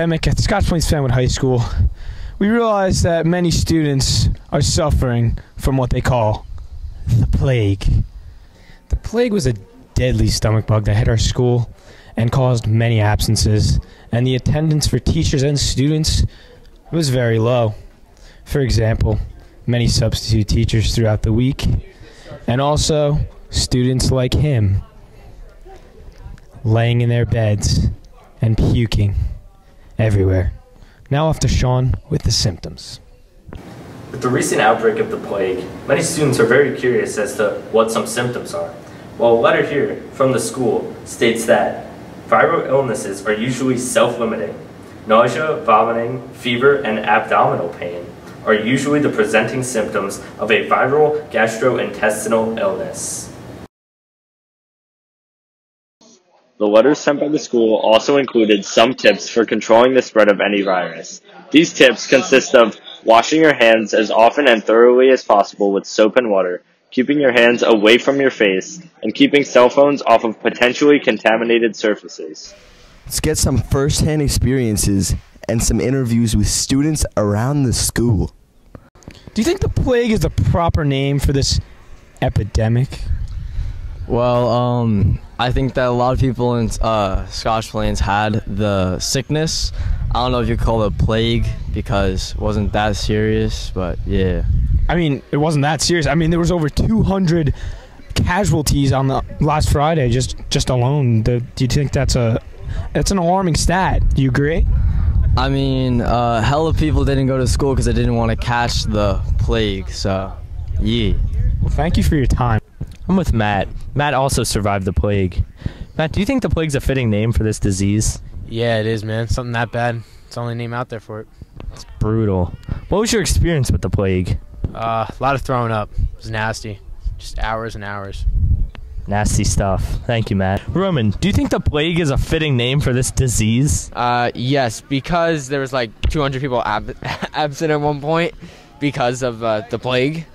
epidemic at Scotch Plains Fenwood High School, we realized that many students are suffering from what they call the plague. The plague was a deadly stomach bug that hit our school and caused many absences, and the attendance for teachers and students was very low. For example, many substitute teachers throughout the week, and also students like him laying in their beds and puking everywhere. Now off to Sean with the symptoms. With the recent outbreak of the plague, many students are very curious as to what some symptoms are. Well, a letter here from the school states that viral illnesses are usually self-limiting. Nausea, vomiting, fever, and abdominal pain are usually the presenting symptoms of a viral gastrointestinal illness. The letters sent by the school also included some tips for controlling the spread of any virus. These tips consist of washing your hands as often and thoroughly as possible with soap and water, keeping your hands away from your face, and keeping cell phones off of potentially contaminated surfaces. Let's get some first-hand experiences and some interviews with students around the school. Do you think the plague is the proper name for this epidemic? Well, I think that a lot of people in Scotch Plains had the sickness. I don't know if you call it plague because it wasn't that serious, but yeah. I mean, it wasn't that serious. I mean, there was over 200 casualties on the last Friday just alone. Do you think that's an alarming stat? Do you agree? I mean, hell of people didn't go to school because they didn't want to catch the plague, so yeah. Well, thank you for your time. I'm with Matt. Matt also survived the plague. Matt, do you think the plague's a fitting name for this disease? Yeah, it is, man. Something that bad. It's the only name out there for it. It's brutal. What was your experience with the plague? A lot of throwing up. It was nasty. Just hours and hours. Nasty stuff. Thank you, Matt. Roman, do you think the plague is a fitting name for this disease? Yes, because there was like 200 people absent at one point because of the plague.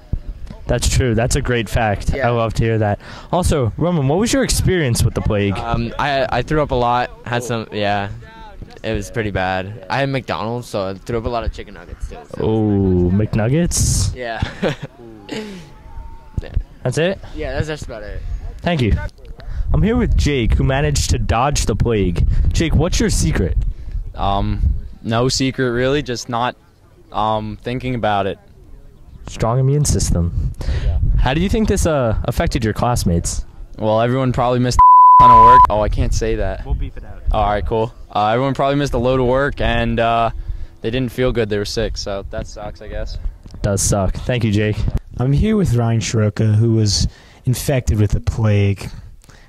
That's true. That's a great fact. Yeah. I love to hear that. Also, Roman, what was your experience with the plague? I threw up a lot. Had some, yeah. It was pretty bad. I had McDonald's, so I threw up a lot of chicken nuggets too. So. Oh, McNuggets? Yeah. Yeah. That's it? Yeah, that's just about it. Thank you. I'm here with Jake, who managed to dodge the plague. Jake, what's your secret? No secret really, just not thinking about it. Strong immune system. Yeah. How do you think this affected your classmates? Well, everyone probably missed a ton of work. Oh, I can't say that. We'll beep it out. All right, cool. Everyone probably missed a load of work, and they didn't feel good. They were sick, so that sucks, I guess. Does suck. Thank you, Jake. I'm here with Ryan Shiroka, who was infected with the plague.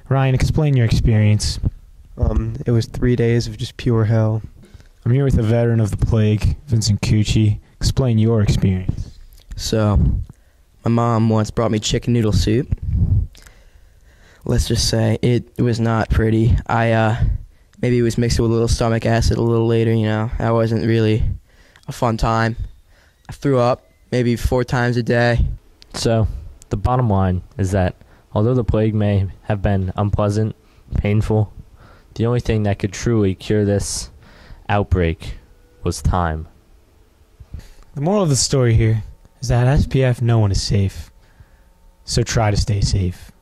Ryan, explain your experience. It was 3 days of just pure hell. I'm here with a veteran of the plague, Vincent Cucci. Explain your experience. So, my mom once brought me chicken noodle soup. Let's just say it was not pretty. Maybe it was mixed with a little stomach acid a little later, you know. That wasn't really a fun time. I threw up maybe 4 times a day. So, the bottom line is that although the plague may have been unpleasant, painful, the only thing that could truly cure this outbreak was time. The moral of the story here is that at SPF, no one is safe. So try to stay safe.